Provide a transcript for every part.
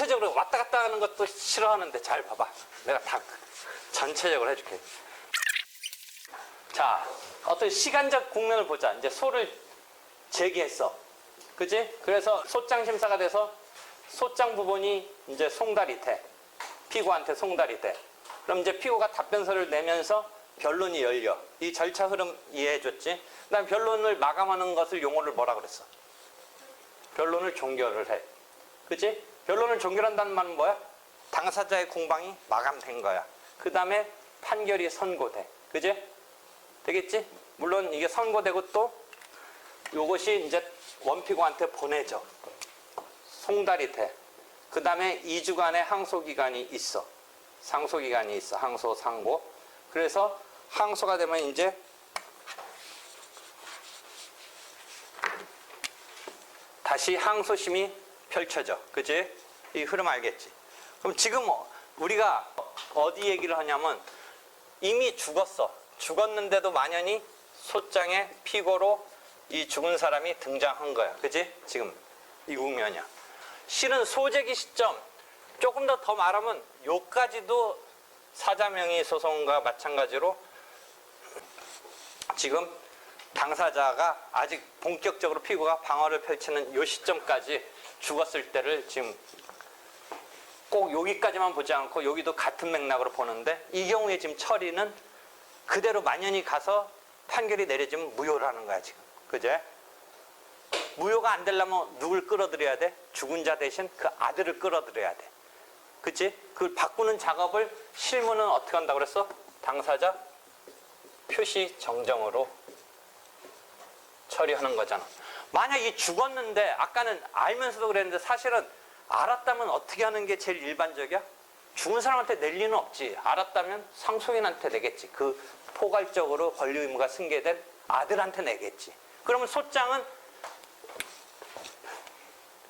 전체적으로 왔다 갔다 하는 것도 싫어하는데 잘 봐봐. 내가 다 전체적으로 해줄게. 자, 어떤 시간적 국면을 보자. 이제 소를 제기했어. 그지? 그래서 소장 심사가 돼서 소장 부분이 이제 송달이 돼. 피고한테 송달이 돼. 그럼 이제 피고가 답변서를 내면서 변론이 열려. 이 절차 흐름 이해해줬지? 그 다음에 변론을 마감하는 것을 용어를 뭐라 그랬어? 변론을 종결을 해. 그치? 변론을 종결한다는 말은 뭐야? 당사자의 공방이 마감된 거야. 그 다음에 판결이 선고돼. 그치? 되겠지? 물론 이게 선고되고 또 요것이 이제 원피고한테 보내져. 송달이 돼. 그 다음에 2주간의 항소기간이 있어. 상소기간이 있어. 항소, 상고. 그래서 항소가 되면 이제 다시 항소심이 펼쳐져. 그치? 이 흐름 알겠지? 그럼 지금 우리가 어디 얘기를 하냐면 이미 죽었어. 죽었는데도 만연히 소장의 피고로 이 죽은 사람이 등장한 거야. 그치? 지금 이 국면이야. 실은 소재기 시점 조금 더 말하면 요까지도 사자명의 소송과 마찬가지로 지금 당사자가 아직 본격적으로 피고가 방어를 펼치는 요 시점까지 죽었을 때를 지금 꼭 여기까지만 보지 않고 여기도 같은 맥락으로 보는데 이 경우에 지금 처리는 그대로 만연히 가서 판결이 내려지면 무효라는 거야 지금. 그제? 무효가 안 되려면 누굴 끌어들여야 돼? 죽은 자 대신 그 아들을 끌어들여야 돼. 그치? 그걸 바꾸는 작업을 실무는 어떻게 한다고 그랬어? 당사자 표시 정정으로 처리하는 거잖아. 만약 이 죽었는데 아까는 알면서도 그랬는데 사실은 알았다면 어떻게 하는 게 제일 일반적이야? 죽은 사람한테 낼 리는 없지. 알았다면 상속인한테 내겠지. 그 포괄적으로 권리 의무가 승계된 아들한테 내겠지. 그러면 소장은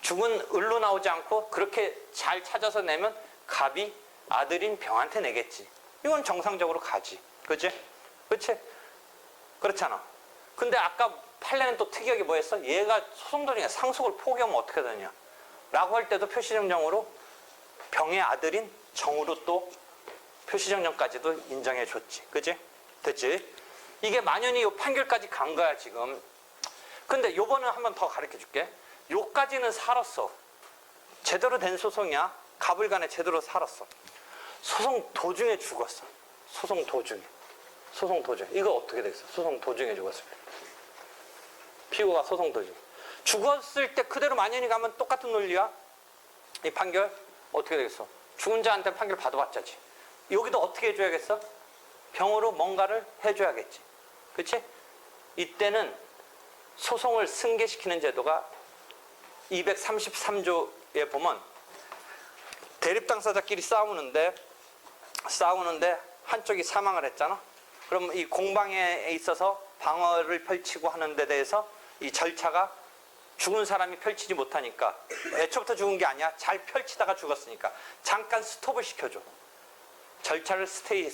죽은 을로 나오지 않고 그렇게 잘 찾아서 내면 갑이 아들인 병한테 내겠지. 이건 정상적으로 가지. 그치? 그치? 그렇잖아. 근데 아까 판례는 또 특이하게 뭐 했어? 얘가 소송 도중에 상속을 포기하면 어떻게 되냐? 라고 할 때도 표시정정으로 병의 아들인 정으로 또 표시정정까지도 인정해 줬지. 그치? 됐지? 이게 만연히 요 판결까지 간 거야, 지금. 근데 요번은 한 번 더 가르쳐 줄게. 요까지는 살았어. 제대로 된 소송이야. 갑을간에 제대로 살았어. 소송 도중에 죽었어. 소송 도중에. 소송 도중에. 이거 어떻게 되겠어? 소송 도중에 죽었을 때. 피고가 소송 도중에. 죽었을 때 그대로 만연히 가면 똑같은 논리야. 이 판결 어떻게 되겠어? 죽은 자한테 판결 받아봤자지. 여기도 어떻게 해줘야겠어? 병으로 뭔가를 해줘야겠지. 그치? 이때는 소송을 승계시키는 제도가 233조에 보면 대립당사자끼리 싸우는데 한쪽이 사망을 했잖아. 그럼 이 공방에 있어서 방어를 펼치고 하는 데 대해서 이 절차가 죽은 사람이 펼치지 못하니까 애초부터 죽은 게 아니야. 잘 펼치다가 죽었으니까 잠깐 스톱을 시켜줘. 절차를 스테이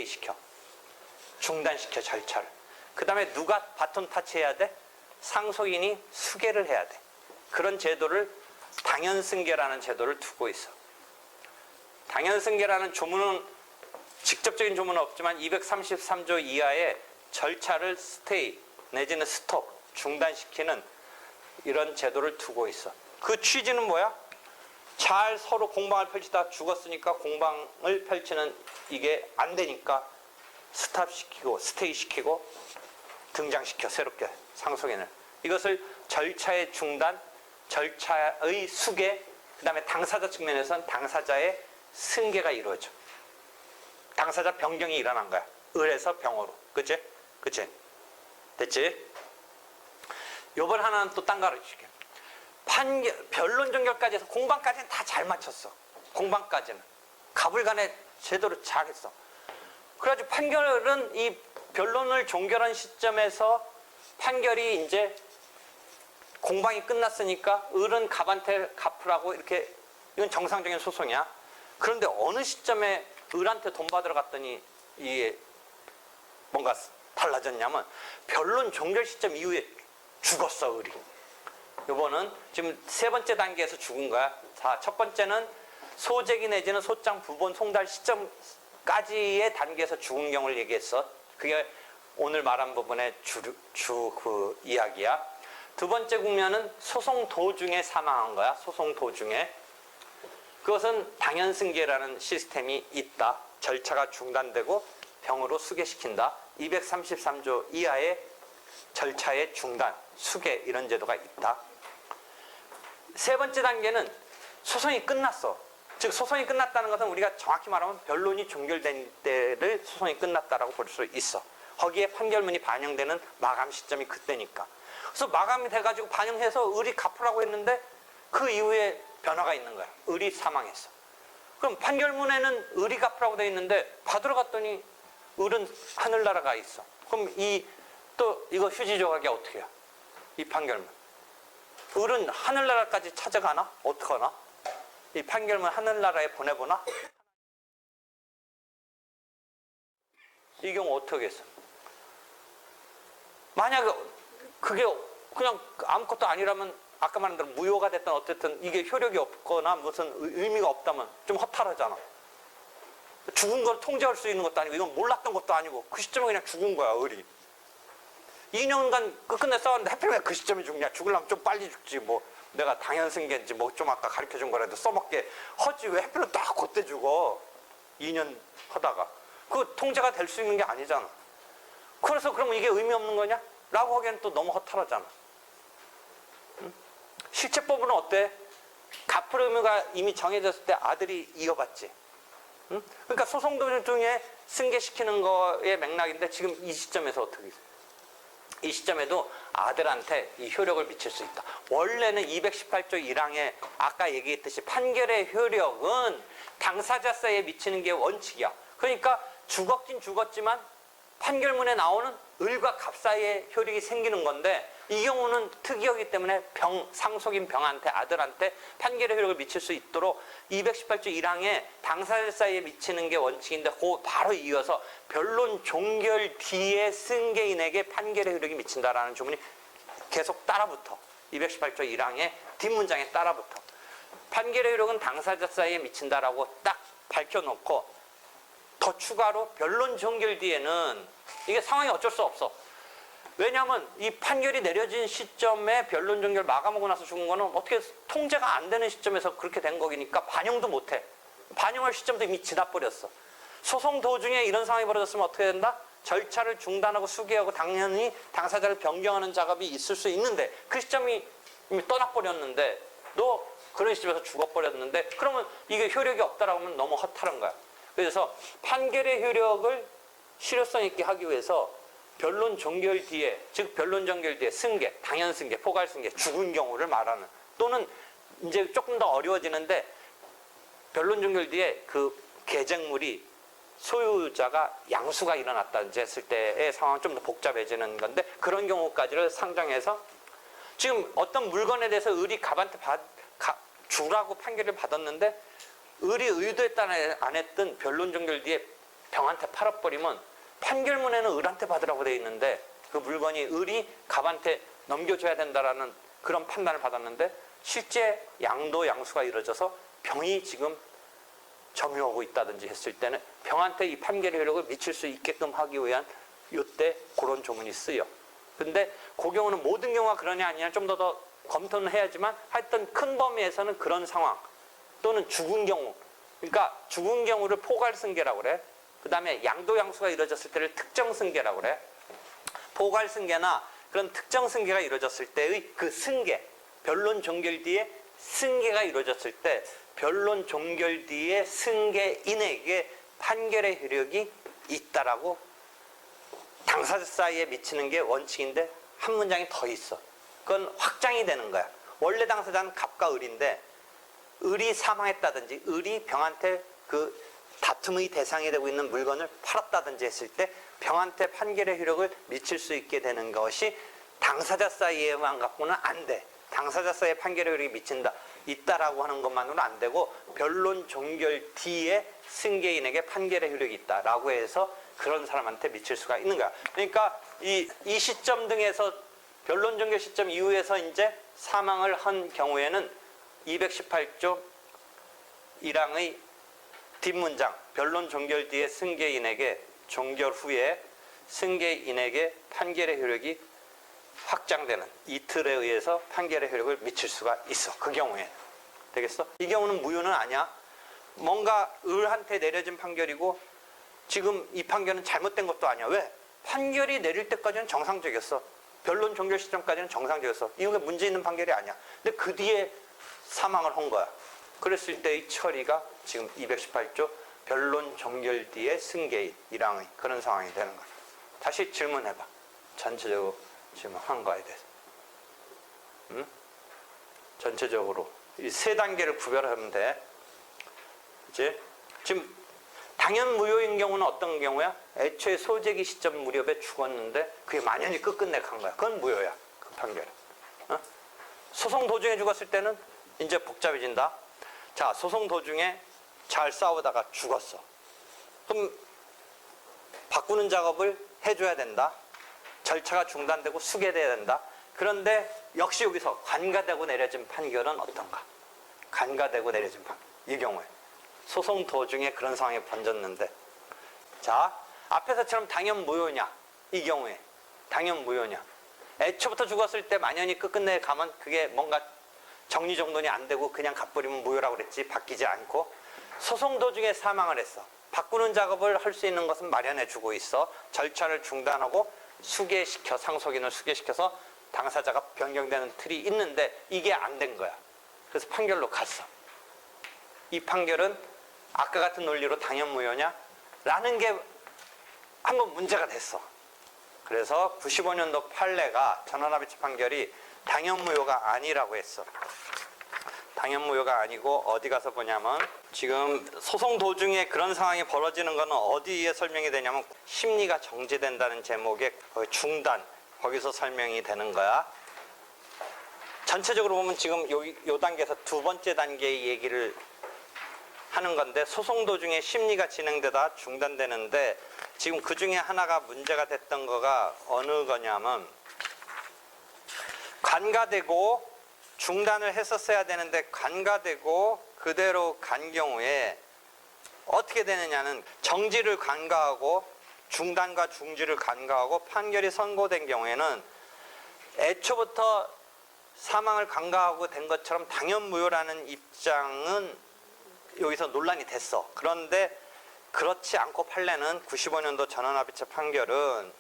시켜. 중단시켜 절차를. 그 다음에 누가 바톤 타치해야 돼? 상속인이 수계를 해야 돼. 그런 제도를 당연승계라는 제도를 두고 있어. 당연승계라는 조문은 직접적인 조문은 없지만 233조 이하의 절차를 스테이 내지는 스톱, 중단시키는 이런 제도를 두고 있어. 그 취지는 뭐야? 잘 서로 공방을 펼치다 죽었으니까 공방을 펼치는 이게 안 되니까 스탑시키고 스테이시키고 등장시켜 새롭게 상속인을. 이것을 절차의 중단, 절차의 수계, 그 다음에 당사자 측면에서는 당사자의 승계가 이루어져. 당사자 변경이 일어난 거야. 을에서 병으로. 그치? 그치? 됐지? 요번 하나는 또 딴 거 가르쳐줄게. 변론 종결까지 해서 공방까지는 다 잘 맞췄어. 공방까지는. 갑을간에 제대로 잘했어. 그래가지고 판결은 이 변론을 종결한 시점에서 판결이 이제 공방이 끝났으니까 을은 갑한테 갚으라고 이렇게, 이건 정상적인 소송이야. 그런데 어느 시점에 을한테 돈 받으러 갔더니 이게 뭔가 달라졌냐면 변론 종결 시점 이후에 죽었어, 을이. 요거는 지금 세 번째 단계에서 죽은 거야. 자, 첫 번째는 소재기 내지는 소장 부본 송달 시점까지의 단계에서 죽은 경우를 얘기했어. 그게 오늘 말한 부분의 그 이야기야. 두 번째 국면은 소송 도중에 사망한 거야. 소송 도중에. 그것은 당연승계라는 시스템이 있다. 절차가 중단되고 병으로 수계시킨다. 233조 이하의 절차의 중단, 수계 이런 제도가 있다. 세 번째 단계는 소송이 끝났어. 즉 소송이 끝났다는 것은 우리가 정확히 말하면 변론이 종결된 때를 소송이 끝났다라고 볼 수 있어. 거기에 판결문이 반영되는 마감 시점이 그때니까. 그래서 마감이 돼가지고 반영해서 을이 갚으라고 했는데 그 이후에 변화가 있는 거야. 을이 사망했어. 그럼 판결문에는 을이 갚으라고 돼 있는데 받으러 갔더니 을은 하늘나라가 있어. 그럼 또 이거 휴지 조각이 어떻게 해요? 이 판결문. 을은 하늘나라까지 찾아가나? 어떡하나? 이 판결문 하늘나라에 보내보나? 이 경우 어떻게 하겠어? 만약 그게 그냥 아무것도 아니라면 아까 말한 대로 무효가 됐든 어쨌든 이게 효력이 없거나 무슨 의미가 없다면 좀 허탈하잖아. 죽은 걸 통제할 수 있는 것도 아니고 이건 몰랐던 것도 아니고 그 시점에 그냥 죽은 거야, 을이. 2년간 끝끝내 싸웠는데 하필 왜 그 시점에 죽냐? 죽으려면 좀 빨리 죽지. 뭐 내가 당연승계인지 뭐 좀 아까 가르쳐준 거라도 써먹게 하지 왜 하필은 딱 그때 죽어. 2년 하다가. 그 통제가 될 수 있는 게 아니잖아. 그래서 그러면 이게 의미 없는 거냐? 라고 하기에는 또 너무 허탈하잖아. 응? 실체법은 어때? 갚을 의무가 이미 정해졌을 때 아들이 이어받지. 응? 그러니까 소송도 중에 승계시키는 거의 맥락인데 지금 이 시점에서 어떻게 있어요? 이 시점에도 아들한테 이 효력을 미칠 수 있다. 원래는 218조 1항에 아까 얘기했듯이 판결의 효력은 당사자사이에 미치는 게 원칙이야. 그러니까 죽었긴 죽었지만 판결문에 나오는 을과 갑 사이에 효력이 생기는 건데 이 경우는 특이하기 때문에 상속인 병한테 아들한테 판결의 효력을 미칠 수 있도록 218조 1항에 당사자 사이에 미치는 게 원칙인데 그 바로 이어서 변론 종결 뒤에 승계인에게 판결의 효력이 미친다라는 조문이 계속 따라붙어. 218조 1항의 뒷문장에 따라붙어. 판결의 효력은 당사자 사이에 미친다라고 딱 밝혀놓고 더 추가로 변론 종결 뒤에는 이게 상황이 어쩔 수 없어. 왜냐하면 이 판결이 내려진 시점에 변론 종결 마감하고 나서 죽은 거는 어떻게 통제가 안 되는 시점에서 그렇게 된 거니까 반영도 못해. 반영할 시점도 이미 지나버렸어. 소송 도중에 이런 상황이 벌어졌으면 어떻게 된다? 절차를 중단하고 수기하고 당연히 당사자를 변경하는 작업이 있을 수 있는데 그 시점이 이미 떠나버렸는데 너 그런 시점에서 죽어버렸는데 그러면 이게 효력이 없다라고 하면 너무 허탈한 거야. 그래서 판결의 효력을 실효성 있게 하기 위해서 변론 종결 뒤에, 즉 변론 종결 뒤에 승계, 당연승계, 포괄승계, 죽은 경우를 말하는 또는 이제 조금 더 어려워지는데 변론 종결 뒤에 그 계쟁물이 소유자가 양수가 일어났다든지 했을 때의 상황은 좀 더 복잡해지는 건데 그런 경우까지를 상정해서 지금 어떤 물건에 대해서 을이 갑한테 주라고 판결을 받았는데 을이 의도했든 안 했든 변론 종결 뒤에 병한테 팔아버리면 판결문에는 을한테 받으라고 되어 있는데 그 물건이 을이 갑한테 넘겨줘야 된다라는 그런 판단을 받았는데 실제 양도 양수가 이루어져서 병이 지금 점유하고 있다든지 했을 때는 병한테 이 판결의 효력을 미칠 수 있게끔 하기 위한 이때 그런 조문이 쓰여. 근데 그 경우는 모든 경우가 그러냐 아니냐 좀 더 검토는 해야지만 하여튼 큰 범위에서는 그런 상황 또는 죽은 경우, 그러니까 죽은 경우를 포괄승계라고 그래. 그 다음에 양도양수가 이루어졌을 때를 특정승계라고 그래. 포괄승계나 그런 특정승계가 이루어졌을 때의 그 승계, 변론 종결 뒤에 승계가 이루어졌을 때 변론 종결 뒤에 승계인에게 판결의 효력이 있다라고 당사자 사이에 미치는 게 원칙인데 한 문장이 더 있어. 그건 확장이 되는 거야. 원래 당사자는 갑과 을인데 을이 사망했다든지 을이 병한테 그 다툼의 대상이 되고 있는 물건을 팔았다든지 했을 때 병한테 판결의 효력을 미칠 수 있게 되는 것이 당사자 사이에만 갖고는 안 돼. 당사자 사이에 판결의 효력이 미친다. 있다라고 하는 것만으로는 안 되고 변론 종결 뒤에 승계인에게 판결의 효력이 있다라고 해서 그런 사람한테 미칠 수가 있는 거야. 그러니까 이 시점 등에서 변론 종결 시점 이후에서 이제 사망을 한 경우에는 218조 1항의 뒷문장 변론 종결 뒤에 승계인에게 종결 후에 승계인에게 판결의 효력이 확장되는 이틀에 의해서 판결의 효력을 미칠 수가 있어. 그 경우에 되겠어? 이 경우는 무효는 아니야. 뭔가 을한테 내려진 판결이고 지금 이 판결은 잘못된 것도 아니야. 왜? 판결이 내릴 때까지는 정상적이었어. 변론 종결 시점까지는 정상적이었어. 이게 문제 있는 판결이 아니야. 근데 그 뒤에 사망을 한 거야. 그랬을 때의 처리가 지금 218조 변론 종결 뒤에 승계인 1항의 그런 상황이 되는 거야. 다시 질문해봐. 전체적으로 질문한 거에 대해서. 응? 전체적으로 이 세 단계를 구별하면 돼. 그치? 지금 당연 무효인 경우는 어떤 경우야? 애초에 소재기 시점 무렵에 죽었는데 그게 만연히 끝끝내 간 거야. 그건 무효야. 그 판결. 어? 소송 도중에 죽었을 때는 이제 복잡해진다. 자, 소송 도중에 잘 싸우다가 죽었어. 그럼 바꾸는 작업을 해줘야 된다. 절차가 중단되고 수개돼야 된다. 그런데 역시 여기서 관가되고 내려진 판결은 어떤가? 관가되고 내려진 판결. 이 경우에 소송 도중에 그런 상황이 번졌는데, 자, 앞에서처럼 당연 무효냐? 이 경우에 당연 무효냐? 애초부터 죽었을 때 만연히 끝끝내 가면 그게 뭔가 정리정돈이 안 되고 그냥 가버리면 무효라고 그랬지, 바뀌지 않고. 소송 도중에 사망을 했어. 바꾸는 작업을 할 수 있는 것은 마련해 주고 있어. 절차를 중단하고 수개시켜, 상속인을 수개시켜서 당사자가 변경되는 틀이 있는데 이게 안 된 거야. 그래서 판결로 갔어. 이 판결은 아까 같은 논리로 당연 무효냐? 라는 게 한번 문제가 됐어. 그래서 95년도 판례가 전원합의체 판결이 당연 무효가 아니라고 했어. 당연 무효가 아니고 어디 가서 보냐면 지금 소송 도중에 그런 상황이 벌어지는 거는 어디에 설명이 되냐면 심리가 정지된다는 제목의 중단, 거기서 설명이 되는 거야. 전체적으로 보면 지금 요 단계에서 두 번째 단계의 얘기를 하는 건데 소송 도중에 심리가 진행되다 중단되는데 지금 그 중에 하나가 문제가 됐던 거가 어느 거냐면 관가되고 중단을 했었어야 되는데 관가되고 그대로 간 경우에 어떻게 되느냐는 정지를 관가하고 중단과 중지를 관가하고 판결이 선고된 경우에는 애초부터 사망을 관가하고 된 것처럼 당연 무효라는 입장은 여기서 논란이 됐어. 그런데 그렇지 않고 판례는 95년도 전원합의체 판결은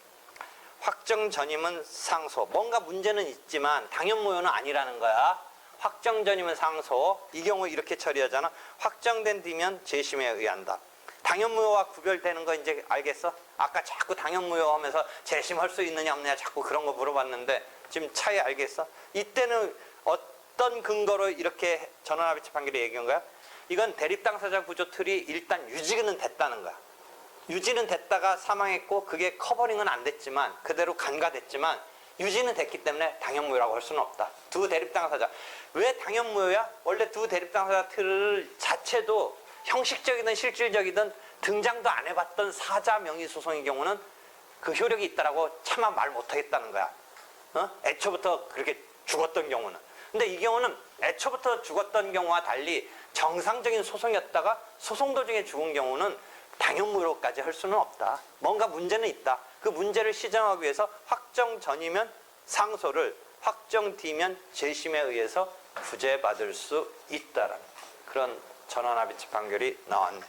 확정 전임은 상소. 뭔가 문제는 있지만 당연 무효는 아니라는 거야. 확정 전임은 상소. 이 경우 이렇게 처리하잖아. 확정된 뒤면 재심에 의한다. 당연 무효와 구별되는 거 이제 알겠어? 아까 자꾸 당연 무효 하면서 재심할 수 있느냐 없느냐 자꾸 그런 거 물어봤는데 지금 차이 알겠어? 이때는 어떤 근거로 이렇게 전원합의체 판결이 얘기한 거야? 이건 대립당사자 구조 틀이 일단 유지는 됐다는 거야. 유지는 됐다가 사망했고 그게 커버링은 안 됐지만 그대로 간과됐지만 유지는 됐기 때문에 당연무효라고 할 수는 없다. 두 대립당사자. 왜 당연무효야? 원래 두 대립당사자 틀 자체도 형식적이든 실질적이든 등장도 안 해봤던 사자 명의소송의 경우는 그 효력이 있다라고 차마 말 못하겠다는 거야. 애초부터 그렇게 죽었던 경우는. 근데 이 경우는 애초부터 죽었던 경우와 달리 정상적인 소송이었다가 소송 도중에 죽은 경우는 당연무효까지 할 수는 없다. 뭔가 문제는 있다. 그 문제를 시정하기 위해서 확정 전이면 상소를, 확정 뒤면 재심에 의해서 구제받을 수 있다라는 그런 전원합의체 판결이 나왔네.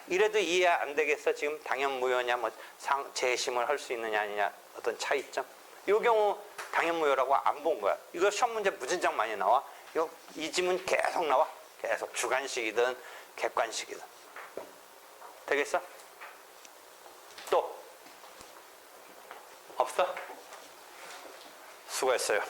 이래도 이해 안 되겠어? 지금 당연무효냐, 뭐 재심을 할 수 있느냐 아니냐 어떤 차이점? 이 경우 당연무효라고 안 본 거야. 이거 시험 문제 무진장 많이 나와. 이 지문 계속 나와. 계속 주관식이든 객관식이든. 되겠어? 또? 없어? 수고했어요.